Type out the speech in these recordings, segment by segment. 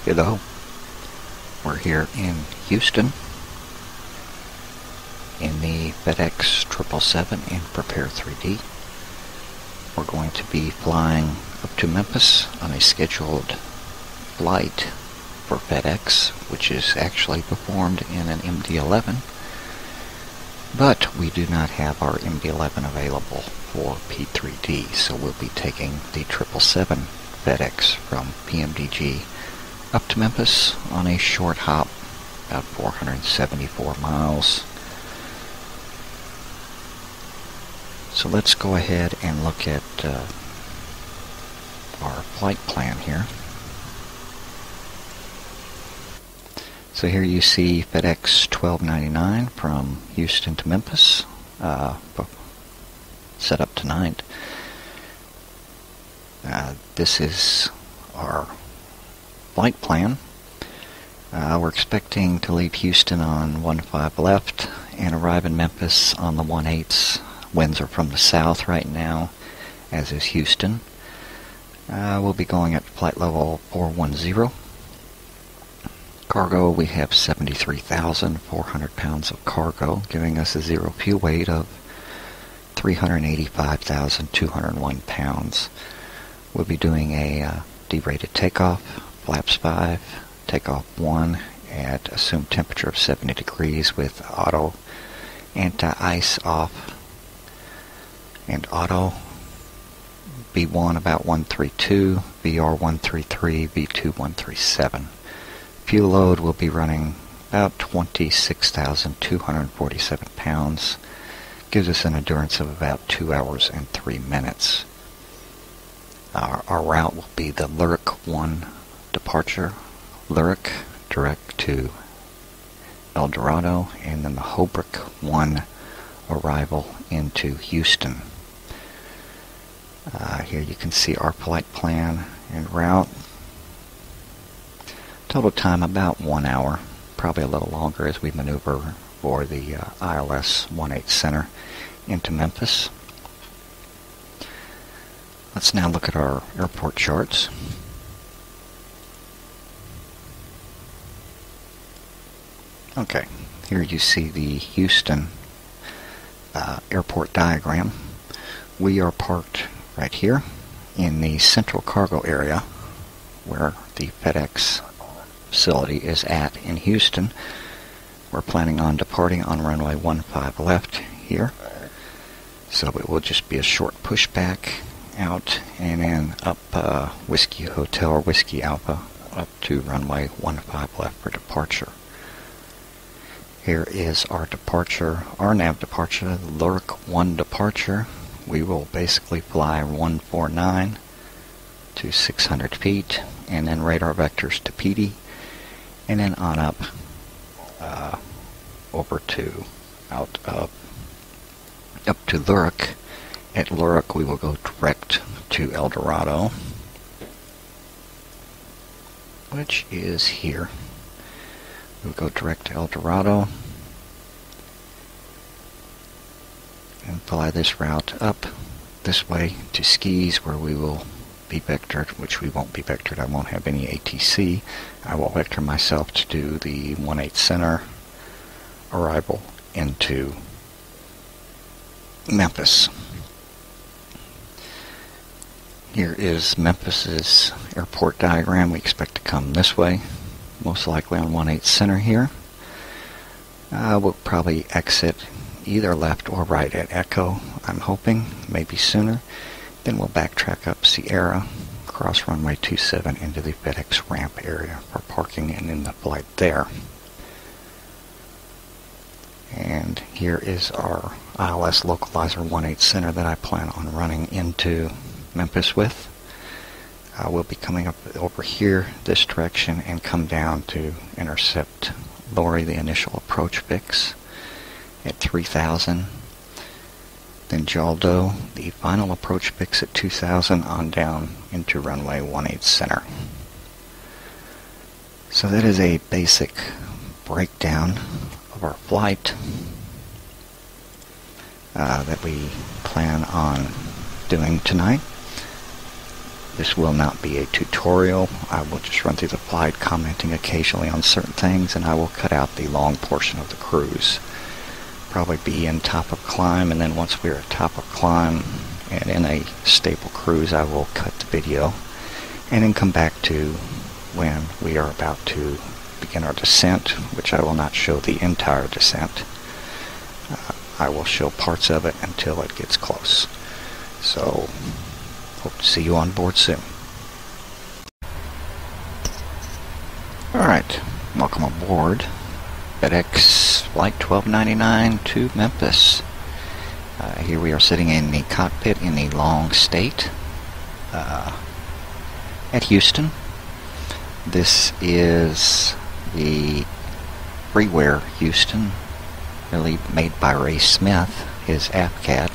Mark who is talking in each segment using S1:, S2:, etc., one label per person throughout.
S1: Hello, we're here in Houston in the FedEx 777 in Prepar3d. We're going to be flying up to Memphis on a scheduled flight for FedEx, which is actually performed in an MD-11, but we do not have our MD-11 available for P3D, so we'll be taking the 777 FedEx from PMDG up to Memphis on a short hop, about 474 miles. So let's go ahead and look at our flight plan here. So here you see FedEx 1299 from Houston to Memphis, set up tonight. This is our flight plan. We're expecting to leave Houston on 15 left and arrive in Memphis on the 18. Winds are from the south right now, as is Houston. We'll be going at flight level 410. Cargo, we have 73,400 pounds of cargo, giving us a zero fuel weight of 385,201 pounds. We'll be doing a derated takeoff, flaps 5, takeoff 1 at assumed temperature of 70 degrees with auto anti-ice off and auto. V1 about 132, VR 133, V2 137. Fuel load will be running about 26,247 pounds. Gives us an endurance of about 2 hours and 3 minutes. Our route will be the Lyric 1 departure, Lyric direct to El Dorado, and then the Holbrook 1 arrival into Houston. Here you can see our flight plan and route. Total time about 1 hour, probably a little longer as we maneuver for the ILS 18 Center into Memphis. Let's now look at our airport charts. Okay, here you see the Houston airport diagram. We are parked right here in the central cargo area where the FedEx facility is at in Houston. We're planning on departing on runway 15 left here, so it will just be a short pushback out and then up Whiskey Hotel or Whiskey Alpha up to runway 15 left for departure. Here is our departure, our nav departure, Lyric 1 departure. We will basically fly 149 to 600 feet and then radar vectors to PD and then on up over to up to Lyric. At Lyric we will go direct to El Dorado, which is here. We'll go direct to El Dorado and fly this route up this way to Skis, where we will be vectored, which we won't be vectored. I won't have any ATC. I will vector myself to do the 18 Center arrival into Memphis. Here is Memphis's airport diagram. We expect to come this way, most likely on 18 Center here. We'll probably exit either left or right at Echo, I'm hoping, maybe sooner. Then we'll backtrack up Sierra, cross runway 27 into the FedEx ramp area for parking and in the flight there. And here is our ILS localizer 18 Center that I plan on running into Memphis with. We'll be coming up over here this direction and come down to intercept Lori, the initial approach fix at 3,000. Then Jaldo, the final approach fix at 2,000 on down into runway 18 Center. So that is a basic breakdown of our flight that we plan on doing tonight. This will not be a tutorial. I will just run through the flight, commenting occasionally on certain things, and I will cut out the long portion of the cruise. Probably be in top of climb, and then once we're at top of climb and in a stable cruise, I will cut the video and then come back to when we are about to begin our descent, which I will not show the entire descent. I will show parts of it until it gets close. So, hope to see you on board soon. Alright, welcome aboard FedEx Flight 1299 to Memphis. Here we are sitting in the cockpit in the long state at Houston. This is the freeware Houston, really made by Ray Smith, his AppCat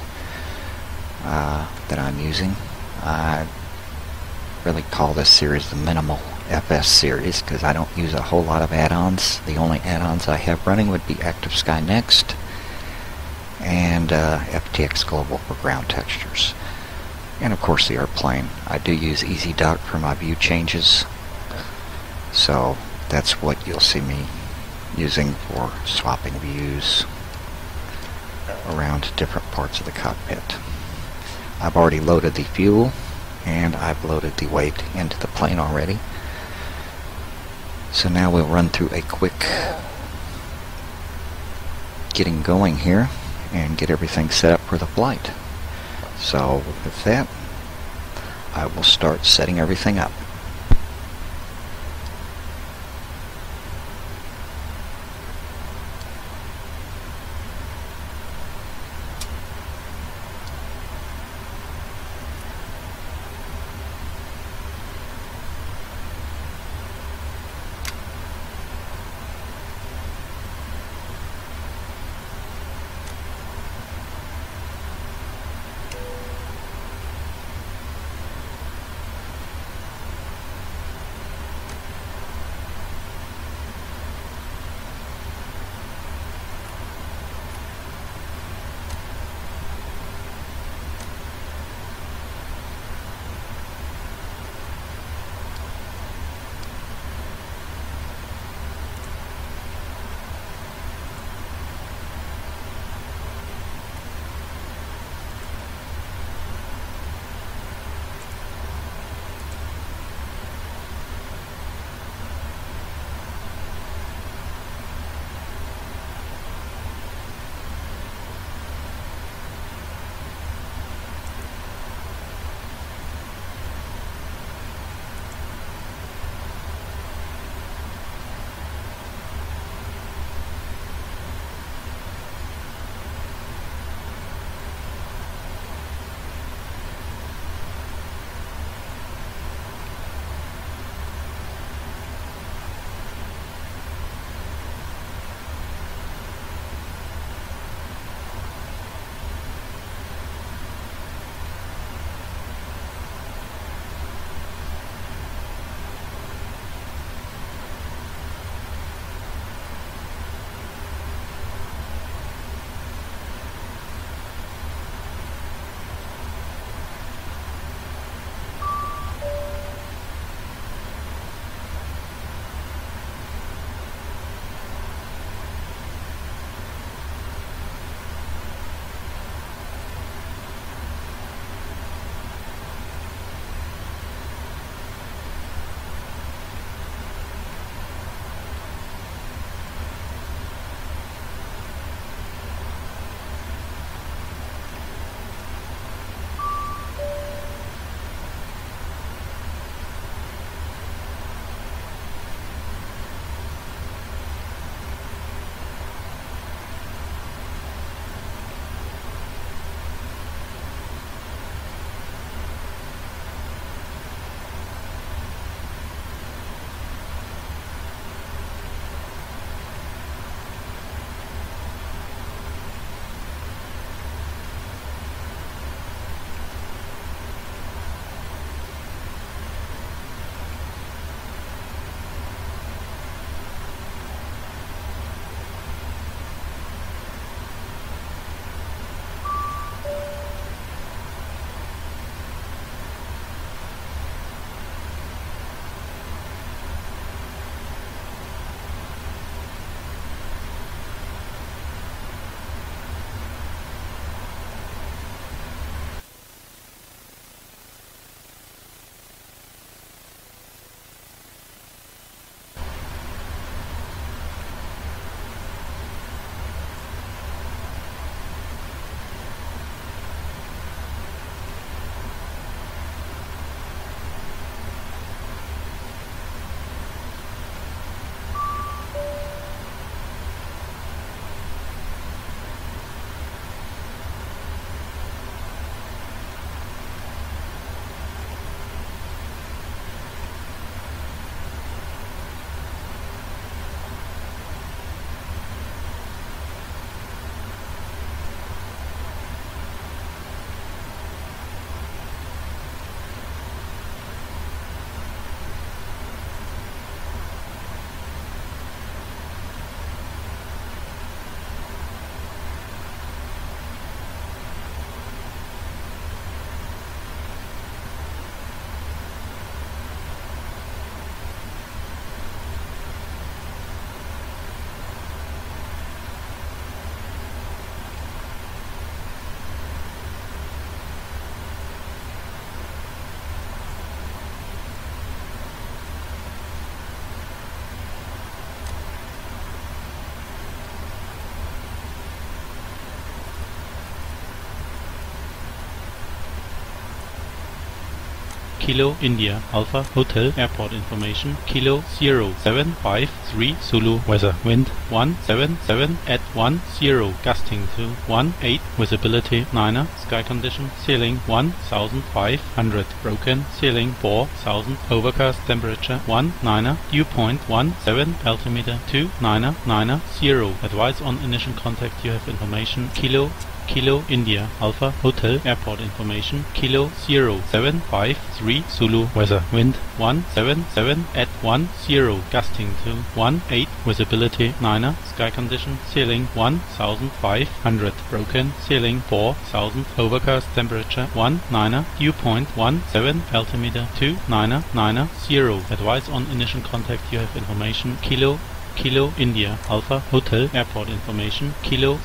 S1: that I'm using. I really call this series the minimal FS series because I don't use a whole lot of add-ons. The only add-ons I have running would be ActiveSky Next and FTX Global for ground textures. And of course the airplane. I do use EasyDuck for my view changes, so that's what you'll see me using for swapping views around different parts of the cockpit. I've already loaded the fuel and I've loaded the weight into the plane already. So now we'll run through a quick getting going here and get everything set up for the flight. So with that, I will start setting everything up.
S2: Kilo India Alpha Hotel airport information Kilo 0753 Zulu weather wind 177 at 10 gusting to 18 visibility 9er sky condition ceiling 1500 broken ceiling 4000 overcast temperature 19er dew point 17 altimeter 2990 advise on initial contact you have information Kilo India Alpha Hotel airport information Kilo 0753 Zulu weather wind 177 at 10 gusting to 18 visibility 9er sky condition ceiling 1500 broken ceiling 4000 overcast temperature 19er dew point 17 altimeter 2990 advise on initial contact you have information Kilo India Alpha Hotel airport information Kilo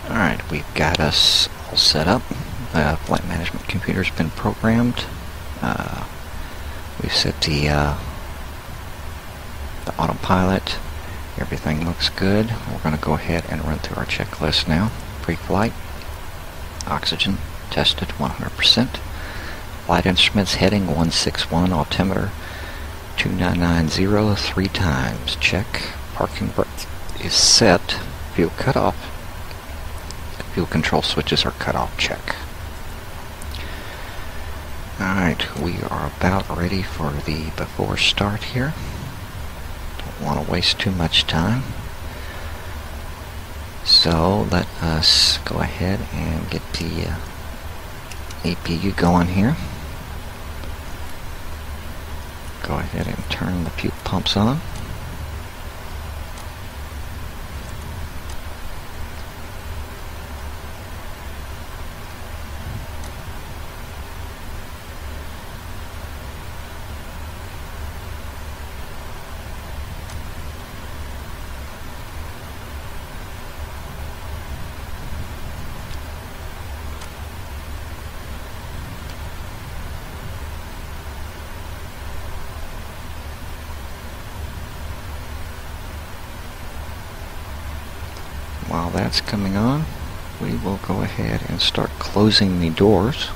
S1: Alright, we've got us all set up. Flight management computer's been programmed. We've set the autopilot. Everything looks good. We're going to go ahead and run through our checklist now. Pre-flight, oxygen tested 100%. Flight instruments heading 161, altimeter 2990 3 times. Check. Parking brake is set. Fuel cutoff. Fuel control switches are cut off. Check. Alright, we are about ready for the before start here. Don't want to waste too much time. So let us go ahead and get the APU going here. Go ahead and turn the fuel pumps on. While that's coming on, we will go ahead and start closing the doors.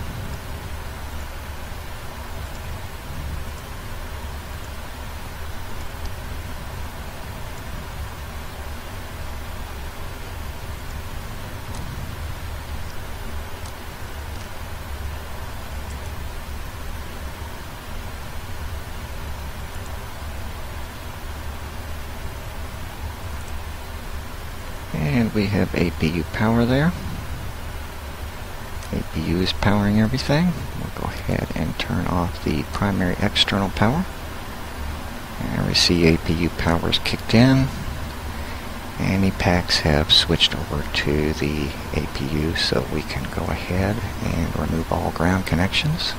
S1: And we have APU power there. APU is powering everything. We'll go ahead and turn off the primary external power. And we see APU power is kicked in. And packs have switched over to the APU, so we can go ahead and remove all ground connections.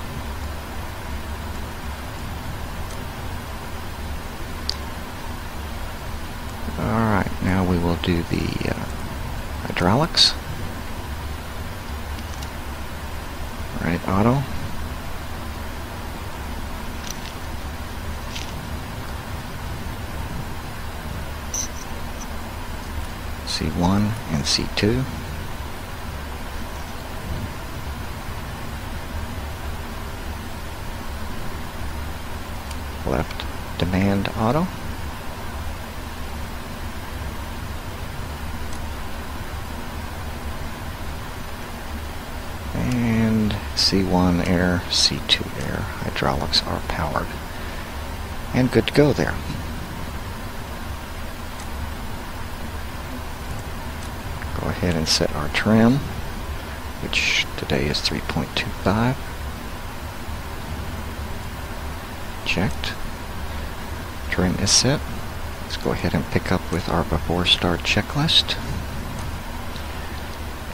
S1: Alright, now we will do the hydraulics. Right, auto. C1 and C2. Left demand auto. C1 air, C2 air. Hydraulics are powered. And good to go there. Go ahead and set our trim, which today is 3.25. Checked. Trim is set. Let's go ahead and pick up with our before start checklist.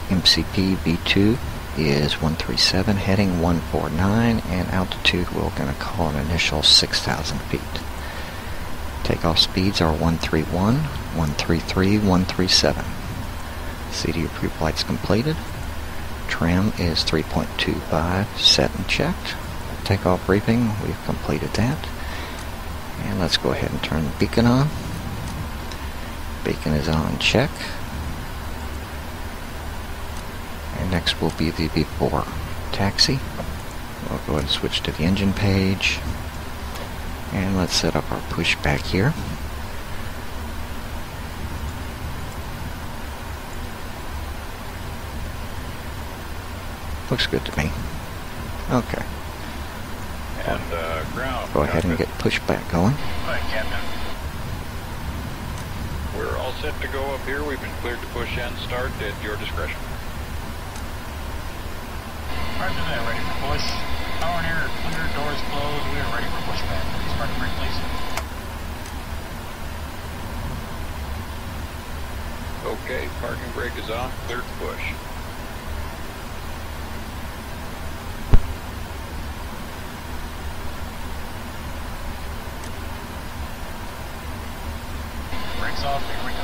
S1: MCP V2 is 137, heading 149, and altitude we're going to call an initial 6,000 feet. Takeoff speeds are 131, 133, 137. CD pre-flight's completed. Trim is 3.25, set and checked. Takeoff briefing, we've completed that. And let's go ahead and turn the beacon on. Beacon is on, check. And next will be the before taxi. We'll go ahead and switch to the engine page. And let's set up our pushback here. Looks good to me. Okay.
S3: And ground.
S1: Go ahead and get pushback going.
S3: Hi, Captain. We're all set to go up here. We've been cleared to push and start at your discretion.
S4: Roger that, ready for push. Power and air clear, doors closed. We are ready for pushback. Please parking brake, please.
S3: Okay, parking brake is on. Cleared to push.
S4: Brakes off, here we go.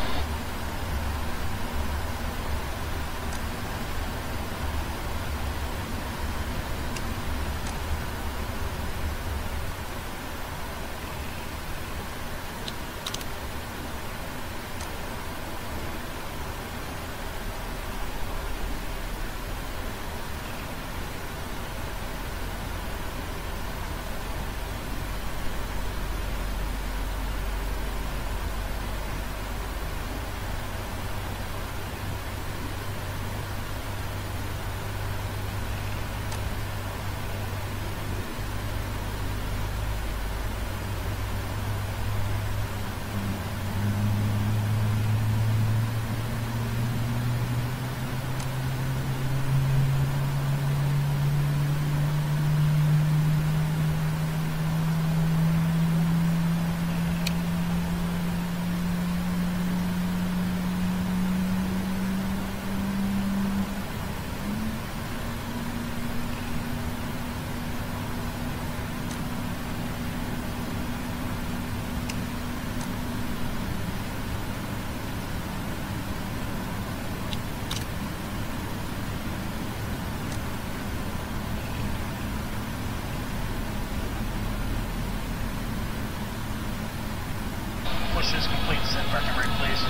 S4: Push is complete. Set parking brake, please.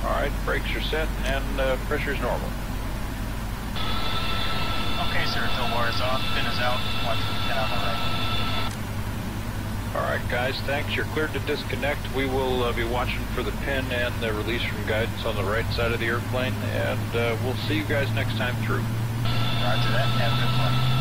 S3: Alright, brakes are set and pressure's normal.
S4: Okay, sir. Tow bar is off. Pin is out. Watch the pin on the right.
S3: Alright guys, thanks. You're cleared to disconnect. We will be watching for the pin and the release from guidance on the right side of the airplane, and we'll see you guys next time through.
S4: Roger that. Have a good flight.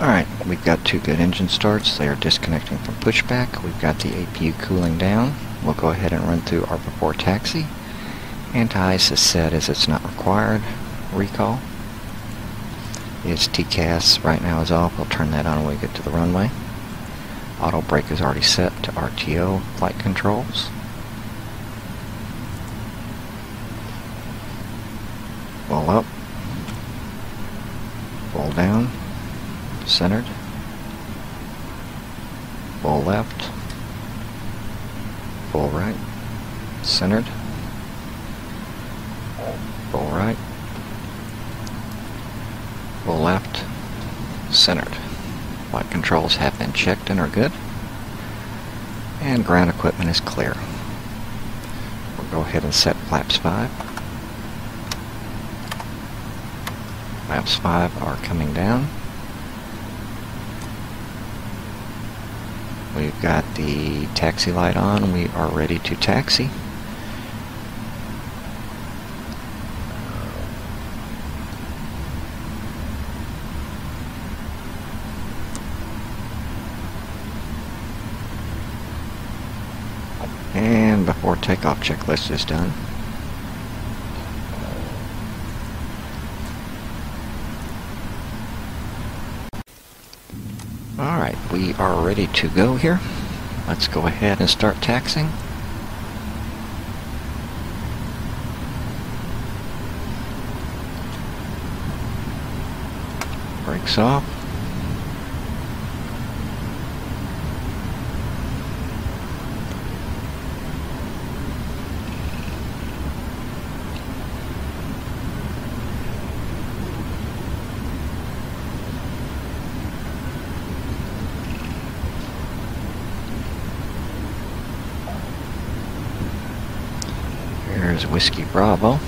S1: Alright, we've got two good engine starts. They are disconnecting from pushback. We've got the APU cooling down. We'll go ahead and run through our before taxi. Anti-ice is set as it's not required. Recall. Its TCAS right now is off. We'll turn that on when we get to the runway. Auto brake is already set to RTO flight controls. Roll up. Full down, centered, full left, full right, centered, full right, full left, centered. Flight controls have been checked and are good, and ground equipment is clear. We'll go ahead and set flaps 5. Flaps 5 are coming down. We've got the taxi light on. We are ready to taxi. And before takeoff checklist is done, alright, we are ready to go here. Let's go ahead and start taxiing. Brakes off. Here's Whiskey Bravo.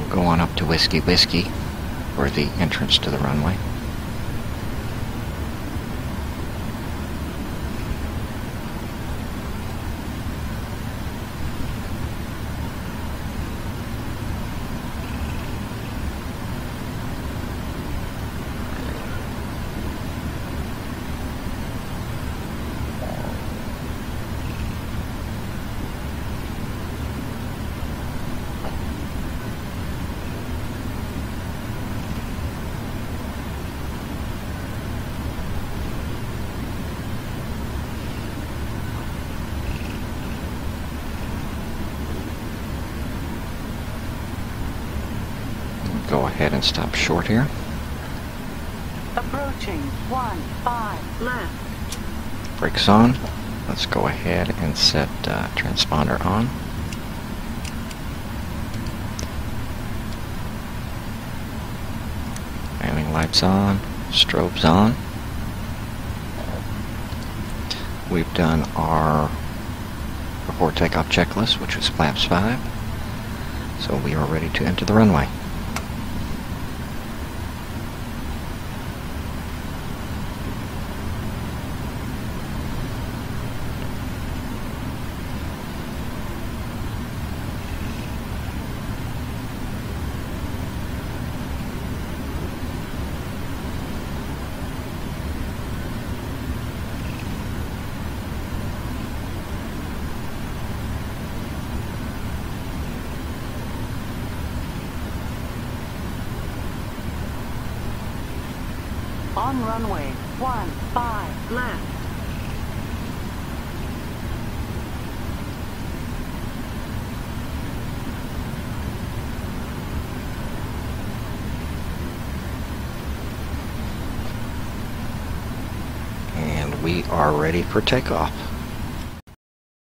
S1: Go on up to Whiskey Whiskey for the entrance to the runway. Go ahead and stop short here.
S5: Approaching 15 left.
S1: Brakes on. Let's go ahead and set transponder on. Landing lights on. Strobes on. We've done our before takeoff checklist, which was flaps 5. So we are ready to enter the runway.
S5: On runway 15 left.
S1: And we are ready for takeoff.